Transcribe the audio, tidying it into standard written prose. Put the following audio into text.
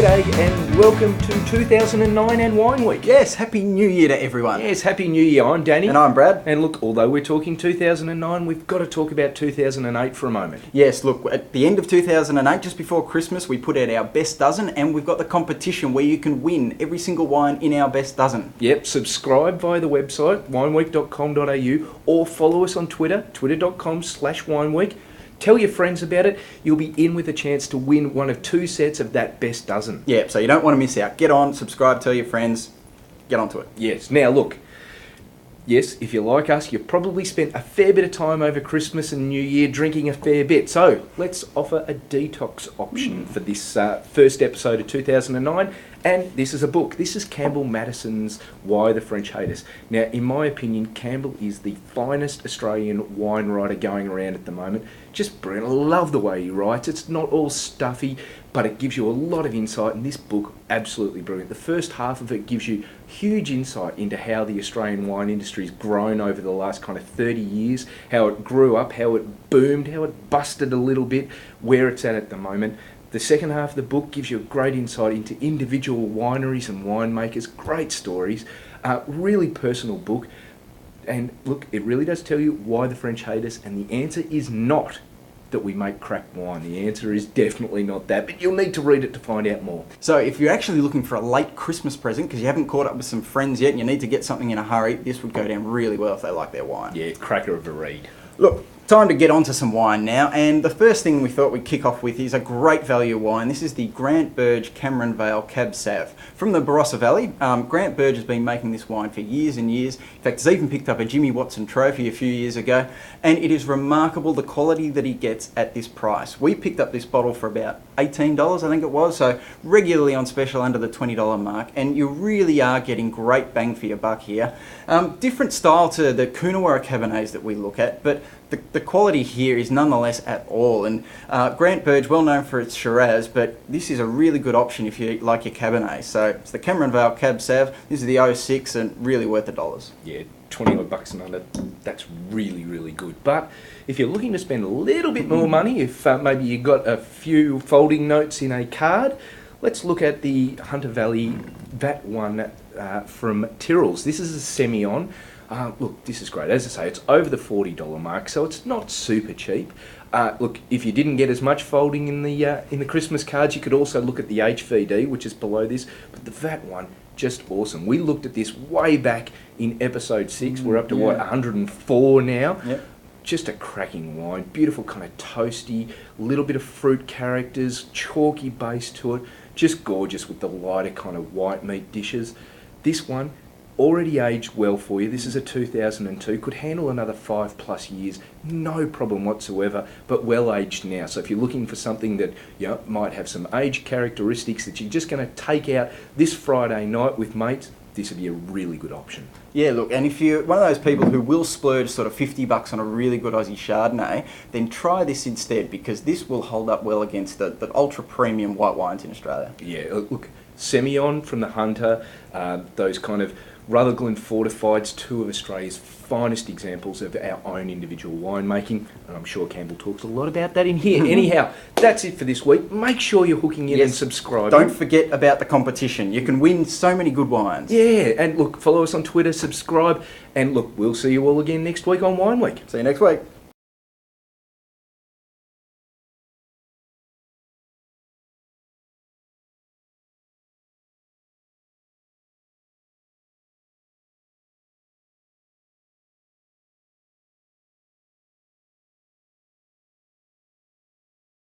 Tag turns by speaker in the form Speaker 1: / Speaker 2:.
Speaker 1: G'day and welcome to 2009 and Wine Week.
Speaker 2: Yes, Happy New Year to everyone.
Speaker 1: Yes, Happy New Year. I'm Danny.
Speaker 2: And I'm Brad.
Speaker 1: And look, although we're talking 2009, we've got to talk about 2008 for a moment.
Speaker 2: Yes, look, at the end of 2008, just before Christmas, we put out our best dozen and we've got the competition where you can win every single wine in our best dozen.
Speaker 1: Yep, subscribe via the website, wineweek.com.au, or follow us on Twitter, twitter.com/wineweek. Tell your friends about it. You'll be in with a chance to win one of 2 sets of that best dozen.
Speaker 2: Yeah, so you don't want to miss out. Get on, subscribe, tell your friends, get onto it.
Speaker 1: Yes. Now look, yes, if you're like us, you've probably spent a fair bit of time over Christmas and New Year drinking a fair bit. So let's offer a detox option for this first episode of 2009. And this is a book. This is Campbell Mattison's Why the French Hate Us. Now, in my opinion, Campbell is the finest Australian wine writer going around at the moment. Just brilliant. I love the way he writes. It's not all stuffy, but it gives you a lot of insight. And this book, absolutely brilliant. The first half of it gives you huge insight into how the Australian wine industry has grown over the last kind of 30 years, how it grew up, how it boomed, how it busted a little bit, where it's at the moment. The second half of the book gives you a great insight into individual wineries and winemakers, great stories, really personal book. And look, it really does tell you why the French hate us, and the answer is not that we make crap wine. The answer is definitely not that, but you'll need to read it to find out more.
Speaker 2: So if you're actually looking for a late Christmas present because you haven't caught up with some friends yet and you need to get something in a hurry, this would go down really well if they like their wine.
Speaker 1: Yeah, cracker of a read.
Speaker 2: Look, time to get onto some wine now, and the first thing we thought we'd kick off with is a great value wine. This is the Grant Burge Cameron Vale Cab Sav from the Barossa Valley. Grant Burge has been making this wine for years and years. In fact, he's even picked up a Jimmy Watson trophy a few years ago, and it is remarkable the quality that he gets at this price. We picked up this bottle for about $18, I think it was, so regularly on special under the $20 mark, and you really are getting great bang for your buck here. Different style to the Coonawarra Cabernets that we look at, but the quality here is nonetheless at all. And Grant Burge, well known for its Shiraz, but this is a really good option if you like your Cabernet. So it's the Cameron Vale Cab Sav. This is the 06 and really worth the dollars.
Speaker 1: Yeah, 20 odd bucks and under, that's really, really good. But if you're looking to spend a little bit more money, if maybe you've got a few folding notes in a card, let's look at the Hunter Valley VAT one from Tyrrell's. This is a Semillon. Look, this is great. As I say, it's over the $40 mark, so it's not super cheap. Look, if you didn't get as much folding in the Christmas cards, you could also look at the HVD, which is below this. But the VAT one, just awesome. We looked at this way back in episode 6. We're up to, 104 now.
Speaker 2: Yep.
Speaker 1: Just a cracking wine. Beautiful kind of toasty, little bit of fruit characters, chalky base to it. Just gorgeous with the lighter kind of white meat dishes. This one, already aged well for you. This is a 2002, could handle another 5+ years, no problem whatsoever, but well aged now. So if you're looking for something that might have some age characteristics that you're just going to take out this Friday night with mates, this would be a really good option.
Speaker 2: Yeah, look, and if you're one of those people who will splurge sort of $50 on a really good Aussie Chardonnay, then try this instead, because this will hold up well against the ultra premium white wines in Australia.
Speaker 1: Yeah, look, Semillon from the Hunter, those kind of Rutherglen Fortified's, 2 of Australia's finest examples of our own individual winemaking, and I'm sure Campbell talks a lot about that in here. Anyhow, that's it for this week. Make sure you're hooking in and subscribing.
Speaker 2: Don't forget about the competition. You can win so many good wines.
Speaker 1: Yeah, and look, follow us on Twitter, subscribe, and look, we'll see you all again next week on Wine Week.
Speaker 2: See you next week.